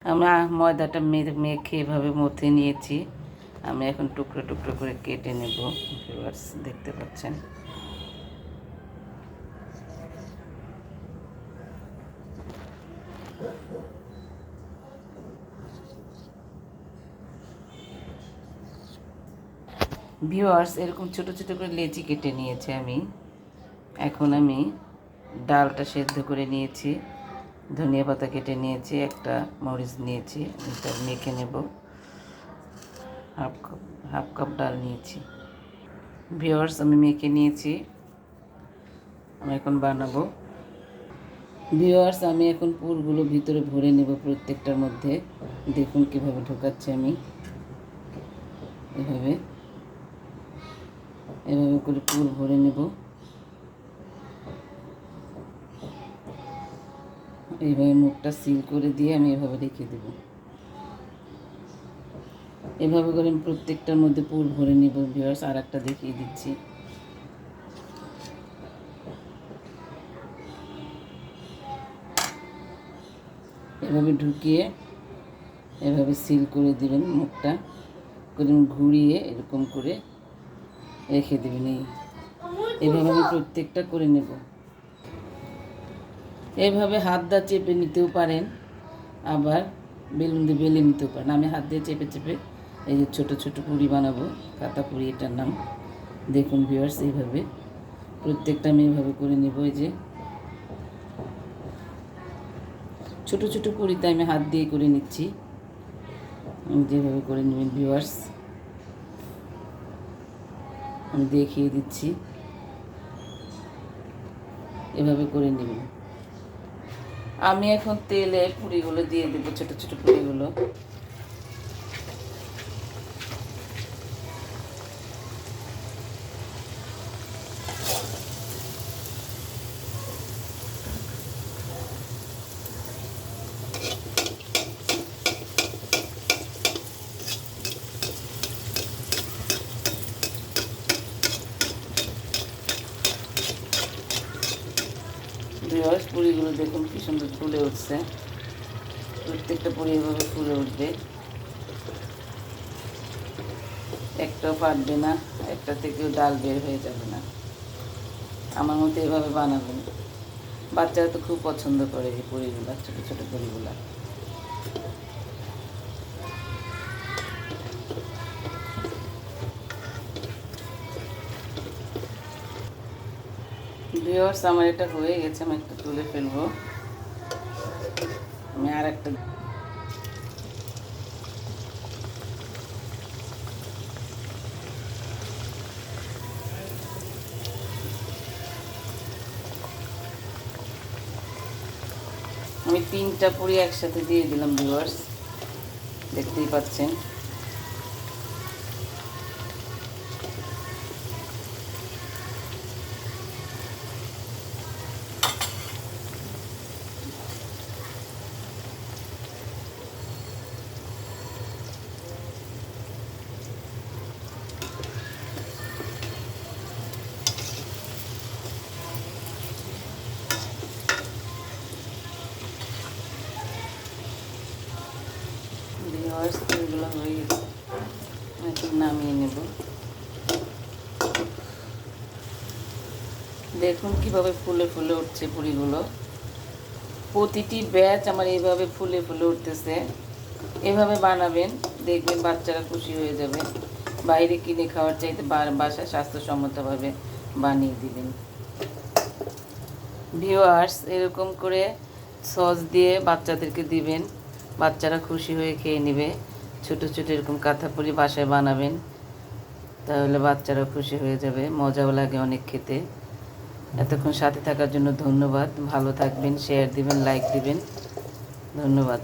আমি ময়দাটা মেখে এভাবে মথে নিয়েছি। আমি এখন টুকরো টুকরো করে কেটে নেব। ভিউয়ার্স দেখতে পাচ্ছেন। ভিউয়ার্স এরকম ছোট ছোট করে লেচি কেটে নিয়েছি আমি। এখন আমি ডালটা সেদ্ধ করে নিয়েছি, ধনিয়া পাতা কেটে নিয়েছি, একটা মরিচ নিয়েছি, এটা মেখে নেব। হাফ কাপ ডাল নিয়েছি। ভিউয়ার্স আমি মেখে নিয়েছি, আমি এখন বানাবো। ভিউয়ার্স আমি এখন পুরগুলো ভিতরে ভরে নেব প্রত্যেকটার মধ্যে। দেখুন কিভাবে ঢোকাচ্ছি আমি। এভাবে এভাবে করে পুর ভরে নেব। এইভাবে মুখটা সিল করে দিয়ে আমি এভাবে রেখে দেব। এভাবে করে আমি প্রত্যেকটার মধ্যে পুর ভরে নেব। ভিউয়ার্স আর একটা দেখিয়ে দিচ্ছি। এভাবে ঢুকিয়ে এভাবে সিল করে দিবেন, মুখটা করে ঘুরিয়ে এরকম করে রেখে দেবেন। এইভাবে আমি প্রত্যেকটা করে নেব। এইভাবে হাত দিয়ে চেপে নিতেও পারেন, আবার বেলুন দিয়ে বেলে নিতেও পারেন। আমি হাত দিয়ে চেপে চেপে এই যে ছোটো ছোটো পুরি বানাবো, কাতা পুরি এটার নাম। দেখুন ভিউয়ার্স এইভাবে প্রত্যেকটা আমি এইভাবে করে নেব। এই যে ছোটো ছোটো পুরিতে আমি হাত দিয়ে করে নিচ্ছি। আমি যেভাবে করে নেবেন ভিউয়ার্স আমি দেখিয়ে দিচ্ছি, এভাবে করে নেবেন। আমি এখন তেলে পুরিগুলো দিয়ে দেবো, ছোটো ছোটো পুরিগুলো। ভিউয়ার্স পুরিগুলো দেখুন কি সুন্দর ফুলে উঠছে। প্রত্যেকটা পুরি এভাবে ফুলে উঠবে, একটাও ফাটবে না, একটা থেকেও ডাল বের হয়ে যাবে না। আমার মতো এভাবে বানাবেন। বাচ্চারা তো খুব পছন্দ করে এই পুরিগুলো, ছোটো ছোটো পুরিগুলো। ভিউয়ার্স আমার এটা হয়ে গেছে, আমি একটু তুলে ফেলবো। আমি আর একটা আমি 3টা পুরি একসাথে দিয়ে দিলাম। ভিউয়ার্স দেখতেই পাচ্ছেন। ভিউয়ার্স পুরিগুলো হয়ে গেছে, এখন নামিয়ে নেব। দেখুন কিভাবে ফুলে ফুলে উঠছে পুরিগুলো। প্রতিটি ব্যাচ আমার এইভাবে ফুলে ফুলে উঠতেছে। এভাবে বানাবেন, দেখবেন বাচ্চারা খুশি হয়ে যাবে। বাইরে কিনে খাওয়ার চাইতে বাসায় স্বাস্থ্যসম্মতভাবে বানিয়ে দিবেন। ভিউয়ার্স এরকম করে সস দিয়ে বাচ্চাদেরকে দিবেন, বাচ্চারা খুশি হয়ে খেয়ে নেবে। ছোটো ছোটো এরকম কাঁথা পুরি বাসায় বানাবেন, তাহলে বাচ্চারা খুশি হয়ে যাবে। মজাও লাগে অনেক খেতে। এতক্ষণ সাথে থাকার জন্য ধন্যবাদ। ভালো থাকবেন, শেয়ার দিবেন, লাইক দিবেন। ধন্যবাদ।